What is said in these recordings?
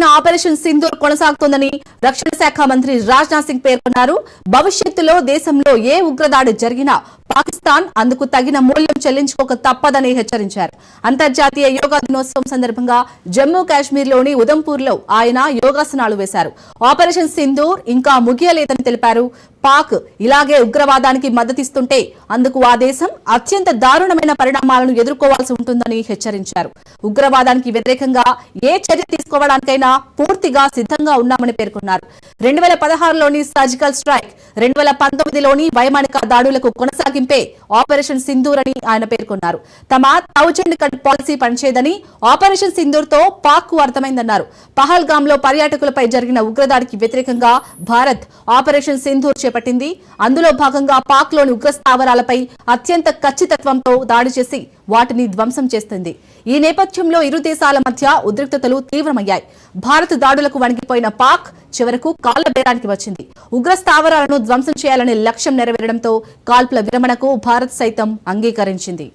చేపట్టిన ఆపరేషన్ సింధూర్ కొనసాగుతోందని రక్షణ శాఖ మంత్రి రాజ్నాథ్ సింగ్ పేర్కొన్నారు. భవిష్యత్తులో దేశంలో ఏ ఉగ్రదాడి జరిగినా పాకిస్తాన్ అందుకు తగిన మూల్యం చెల్లించుకోక తప్పదని హెచ్చరించారు. అంతర్జాతీయ యోగా దినోత్సవం సందర్భంగా జమ్మూ కాశ్మీర్లోని ఉదంపూర్లో ఆయన యోగాసనాలు వేశారు. ఆపరేషన్ సింధూర్ ఇంకా ముగియలేదని తెలిపారు. పాక్ ఇలాగే ఉగ్రవాదానికి మద్దతిస్తుంటే అందుకు ఆ దేశం అత్యంత దారుణమైన పరిణామాలను ఎదుర్కోవాల్సి ఉంటుందని హెచ్చరించారు. ఉగ్రవాదానికి వ్యతిరేకంగా ఏ చర్య తీసుకోవడానికైనా పూర్తిగా సిద్ధంగా ఉన్నామని పేర్కొన్నారు. 2016లోని సర్జికల్ స్ట్రైక్, 2019లోని వైమానిక దాడులకు కొనసాగింపే ఆపరేషన్ సింధూర్ అని ఆయన పేర్కొన్నారు. తమ 1000 కట్ పాలసీ పనిచేయదని ఆపరేషన్ సింధూర్ తో పాక్ కు అర్థమైందన్నారు. పహల్గామ్ లో పర్యాటకులపై జరిగిన ఉగ్రదాడికి వ్యతిరేకంగా భారత్ ఆపరేషన్ సింధూర్ చేపట్టింది. అందులో భాగంగా పాక్ లోని ఉగ్ర స్థావరాలపై అత్యంత ఖచ్చితత్వంతో దాడి చేసి వాటిని ధ్వంసం చేస్తుంది. ఈ నేపథ్యంలో ఇరు దేశాల మధ్య ఉద్రిక్తతలు తీవ్రమయ్యాయి. భారత్ దాడులకు వణికిపోయిన పాక్ చివరకు కాళ్ల బేరానికి వచ్చింది. ఉగ్ర స్థావరాలను ధ్వంసం చేయాలనే లక్ష్యం నెరవేరడంతో కాల్పుల విరమణకు భారత్ సైతం అంగీకరించింది.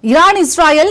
Iran, Israel